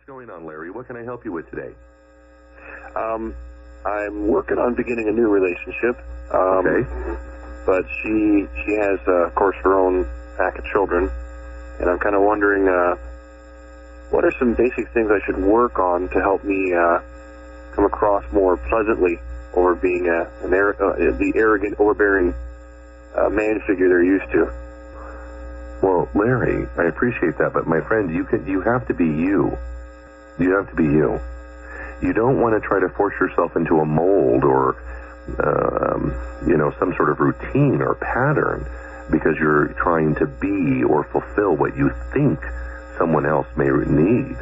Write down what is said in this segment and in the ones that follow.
going on, Larry? What can I help you with today? I'm working on beginning a new relationship. Okay. But she has, of course, her own pack of children, and I'm kind of wondering what are some basic things I should work on to help me come across more pleasantly over being the arrogant, overbearing man figure they're used to. Well, Larry, I appreciate that, but my friend, you have to be you. You have to be you. You don't want to try to force yourself into a mold or, some sort of routine or pattern because you're trying to be or fulfill what you think someone else may need,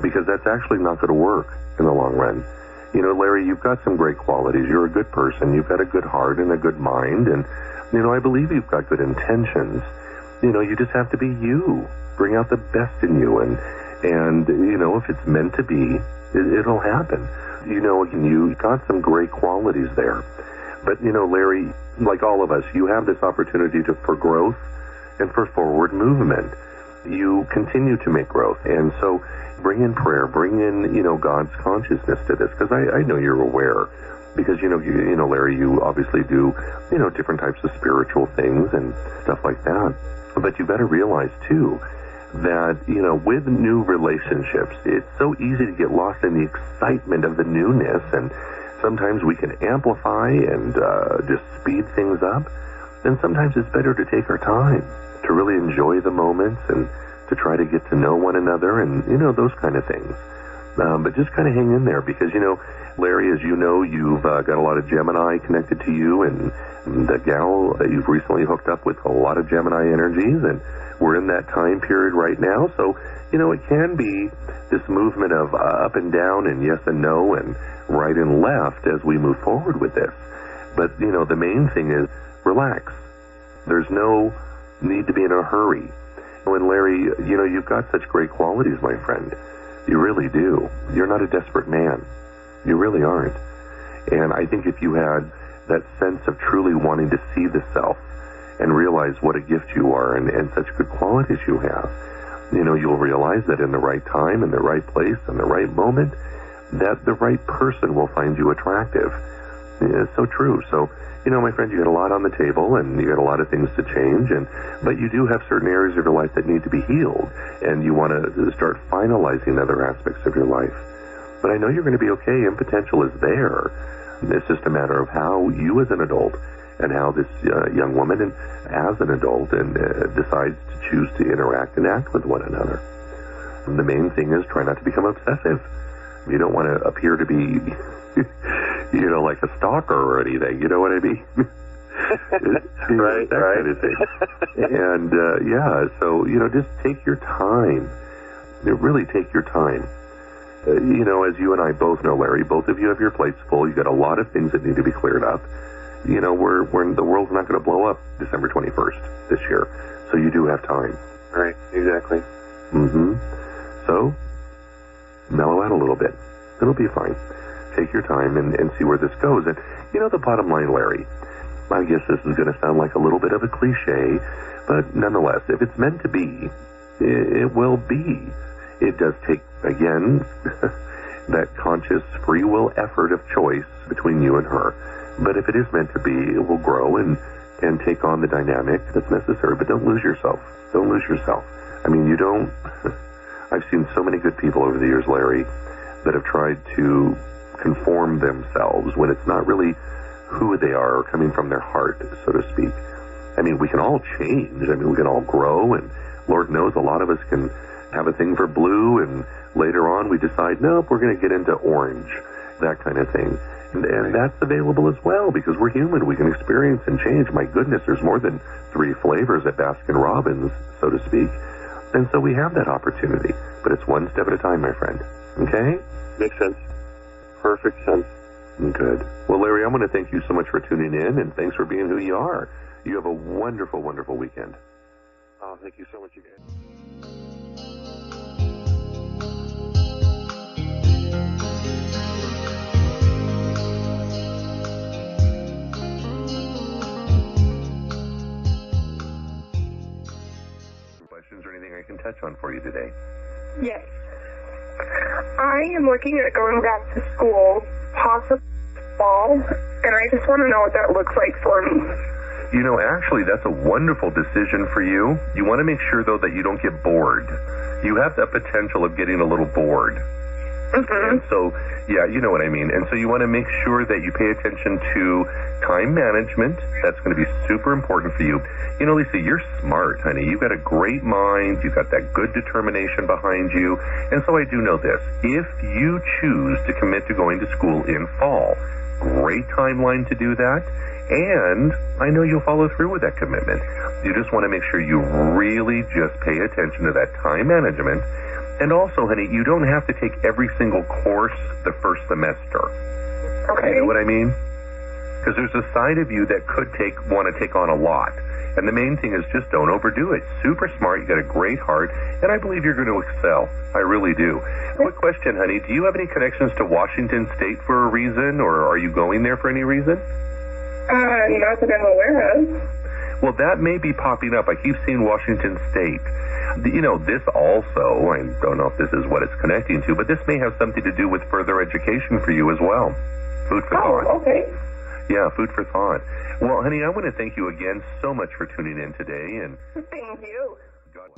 because that's actually not going to work in the long run. You know, Larry, you've got some great qualities. You're a good person. You've got a good heart and a good mind, and, I believe you've got good intentions. You just have to be you. Bring out the best in you, and if it's meant to be, it'll happen. You've got some great qualities there. But, Larry, like all of us, you have this opportunity for growth and for forward movement. You continue to make growth. And so bring in prayer, bring in, God's consciousness to this, because I know you're aware. Because, Larry, you obviously do, different types of spiritual things and stuff like that. But you've got to realize, too, that, with new relationships, it's so easy to get lost in the excitement of the newness, and sometimes we can amplify and just speed things up. And sometimes it's better to take our time to really enjoy the moments and to try to get to know one another and, those kind of things. But just kind of hang in there because, Larry, as you know, you've got a lot of Gemini connected to you, and the gal that you've recently hooked up with a lot of Gemini energies, and we're in that time period right now. So, it can be this movement of up and down and yes and no and right and left as we move forward with this. But, the main thing is relax. There's no need to be in a hurry. And Larry, you've got such great qualities, my friend. You really do. You're not a desperate man. You really aren't. And I think if you had that sense of truly wanting to see the self and realize what a gift you are and such good qualities you have, you'll realize that in the right time, in the right place, in the right moment, that the right person will find you attractive. It's so true. So, my friend, you got a lot on the table and you got a lot of things to change, but you do have certain areas of your life that need to be healed, and you want to start finalizing other aspects of your life. But I know you're going to be okay, and potential is there. It's just a matter of how you as an adult and how this young woman and as an adult decides to choose to interact and act with one another. And the main thing is try not to become obsessive. You don't want to appear to be, like a stalker or anything. You know what I mean? Right. Kind of thing. And, so, just take your time. Really take your time. As you and I both know, Larry, both of you have your plates full. You've got a lot of things that need to be cleared up. We're the world's not going to blow up December 21st this year. So you do have time. Right, exactly. Mm-hmm. So, mellow out a little bit. It'll be fine. Take your time and see where this goes. And, the bottom line, Larry, I guess this is going to sound like a little bit of a cliche, but nonetheless, if it's meant to be, it will be. It does take, again, that conscious free will effort of choice between you and her. But if it is meant to be, it will grow and take on the dynamic that's necessary. But don't lose yourself. Don't lose yourself. I mean, you don't... I've seen so many good people over the years, Larry, that have tried to conform themselves when it's not really who they are or coming from their heart, so to speak. I mean, we can all change. I mean, we can all grow, and Lord knows a lot of us can have a thing for blue, and later on we decide, nope, we're going to get into orange, that kind of thing. And that's available as well, because we're human. We can experience and change. My goodness, there's more than 3 flavors at Baskin-Robbins, so to speak. And so we have that opportunity. But it's one step at a time, my friend. Okay? Makes sense. Perfect sense. Good. Well, Larry, I want to thank you so much for tuning in, and thanks for being who you are. You have a wonderful, wonderful weekend. Oh, thank you so much, you guys. Questions or anything I can touch on for you today? Yes. I am looking at going back to school, possibly fall, and I just want to know what that looks like for me. You know, actually, that's a wonderful decision for you. You want to make sure, though, that you don't get bored. You have the potential of getting a little bored. And so, yeah, you know what I mean. And so you want to make sure that you pay attention to time management. That's going to be super important for you. You know, Lisa, you're smart, honey. You've got a great mind. You've got that good determination behind you. And so I do know this. If you choose to commit to going to school in fall, great timeline to do that. And I know you'll follow through with that commitment. You just want to make sure you really just pay attention to that time management. And also, honey, you don't have to take every single course the first semester. Okay. You know what I mean? Because there's a side of you that could want to take on a lot. And the main thing is just don't overdo it. Super smart. You got a great heart. And I believe you're going to excel. I really do. Quick question, honey. Do you have any connections to Washington State for a reason? Or are you going there for any reason? Not that I'm aware of. Well, that may be popping up. I keep seeing Washington State. You know, this also, I don't know if this is what it's connecting to, but this may have something to do with further education for you as well. Food for thought. Oh, okay. Yeah, food for thought. Well, honey, I want to thank you again so much for tuning in today. And thank you. God.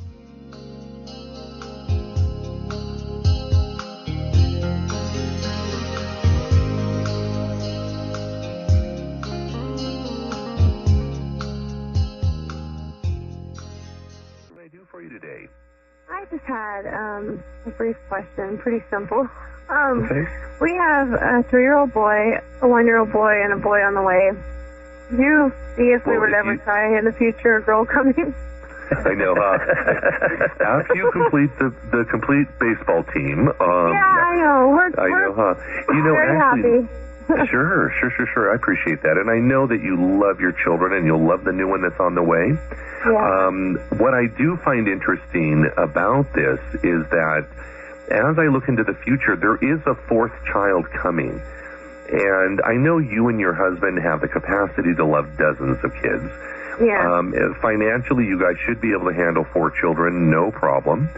For you today? I just had a brief question, pretty simple. Okay. We have a 3-year-old boy, a 1-year-old boy, and a boy on the way. Do you see if we would ever try in the future a girl coming? I know, after you complete the complete baseball team. I know. We're You know, very actually, happy. Sure. I appreciate that. And I know that you love your children and you'll love the new one that's on the way. Yeah. What I do find interesting about this is that as I look into the future, there is a 4th child coming. And I know you and your husband have the capacity to love dozens of kids. Yeah. Financially, you guys should be able to handle 4 children, no problem,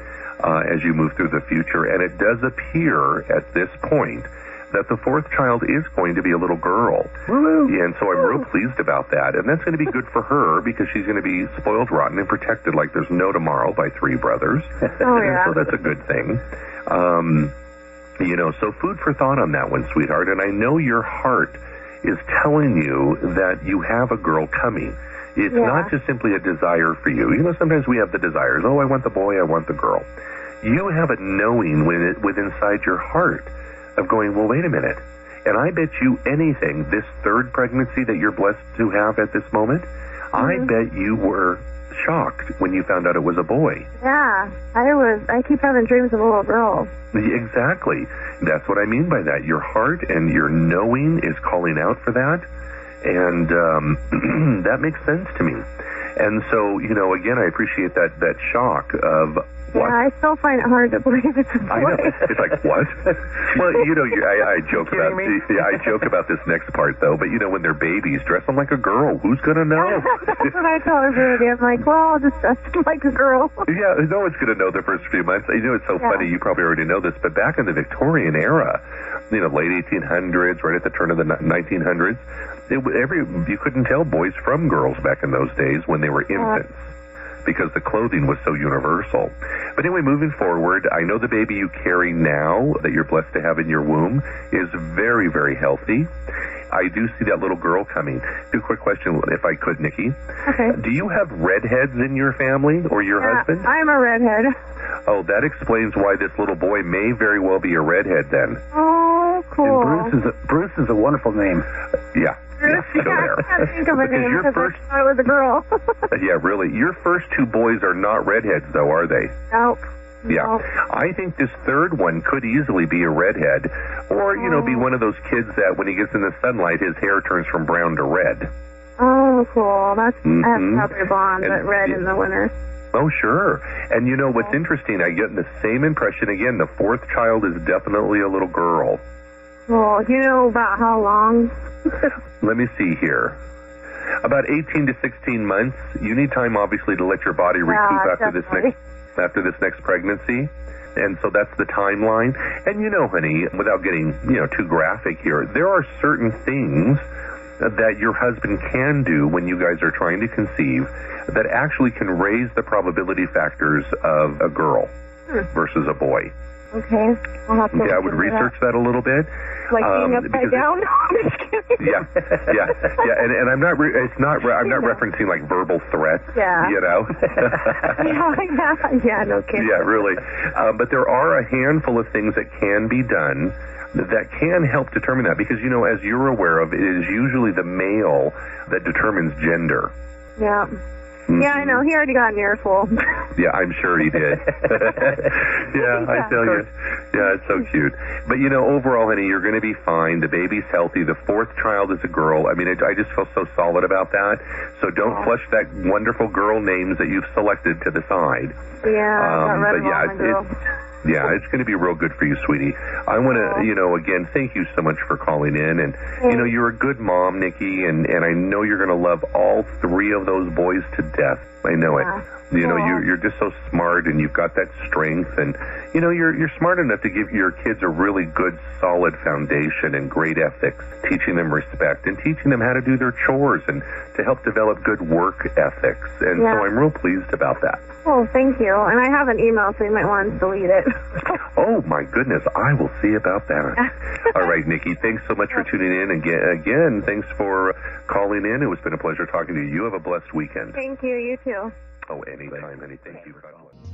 as you move through the future. And it does appear at this point that the 4th child is going to be a little girl. Woo-hoo. And so I'm real pleased about that. And that's going to be good for her because she's going to be spoiled, rotten, and protected like there's no tomorrow by 3 brothers. Oh, yeah. So that's a good thing. You know, so food for thought on that one, sweetheart. And I know your heart is telling you that you have a girl coming. It's not just simply a desire for you. You know, sometimes we have the desires. Oh, I want the boy, I want the girl. You have a knowing within inside your heart of going, well, wait a minute. And I bet you anything, this 3rd pregnancy that you're blessed to have at this moment, I bet you were shocked when you found out it was a boy. Yeah, I keep having dreams of a little girl. Exactly. That's what I mean by that. Your heart and your knowing is calling out for that. And that makes sense to me. And so, you know, again, I appreciate that shock of what? Yeah, I still find it hard to believe it's a boy. I know. It's like, what? Well, you know, I joke about I joke about this next part, though. But, you know, when they're babies, dress them like a girl. Who's going to know? That's what I tell everybody. I'm like, well, I'll just dress them like a girl. Yeah, no one's going to know the first few months. You know, it's so funny. You probably already know this. But back in the Victorian era, you know, late 1800s, right at the turn of the 1900s, you couldn't tell boys from girls back in those days when they were infants. Because the clothing was so universal. But anyway, moving forward, I know the baby you carry now that you're blessed to have in your womb is very, very healthy. I do see that little girl coming. Two quick questions, if I could, Nikki. Okay. Do you have redheads in your family or your husband? I'm a redhead. Oh, that explains why this little boy may very well be a redhead then. Oh, cool. And Bruce is a wonderful name. Yeah. Yeah, so there. I can't think of a name because I was a girl. Yeah, really. Your first 2 boys are not redheads, though, are they? Nope. Yeah. Nope. I think this 3rd one could easily be a redhead or, you know, be one of those kids that when he gets in the sunlight, his hair turns from brown to red. Oh, cool. That's probably blonde, but red in the winter. Oh, sure. And, you know, what's interesting, I get the same impression again. The 4th child is definitely a little girl. Well, do you know about how long? Let me see here. About 18 to 16 months. You need time, obviously, to let your body recoup after this next. after this next pregnancy. And so that's the timeline. And honey, without getting, too graphic here, there are certain things that your husband can do when you guys are trying to conceive that actually can raise the probability factors of a girl versus a boy. Okay. I'll have to I would research that a little bit. Like being upside down? I'm just kidding. Yeah. And I'm not. I'm not referencing like verbal threats. Yeah. Yeah. No kidding. Yeah, really. But there are a handful of things that can be done that can help determine that, because as you're aware of, it is usually the male that determines gender. Yeah. Yeah, I know. He already got an earful. Yeah, I'm sure he did. Yeah, I tell you. Yeah, it's so cute. But, overall, honey, you're going to be fine. The baby's healthy. The fourth child is a girl. I mean, I just feel so solid about that. So don't flush that wonderful girl names that you've selected to the side. Yeah, it's going to be real good for you, sweetie. I want to, again, thank you so much for calling in. And, you're a good mom, Nikki, and I know you're going to love all three of those boys to death. I know it. You're just so smart, and you've got that strength, and you're smart enough to give your kids a really good, solid foundation and great ethics, teaching them respect and teaching them how to do their chores and to help develop good work ethics. And so I'm real pleased about that. Oh, thank you. And I have an email, so you might want to delete it. Oh, my goodness. I will see about that. All right, Nikki, thanks so much for tuning in. Again, thanks for calling in. It's been a pleasure talking to you. You have a blessed weekend. Thank you. You too. Oh, anytime, honey. Thank you. God bless.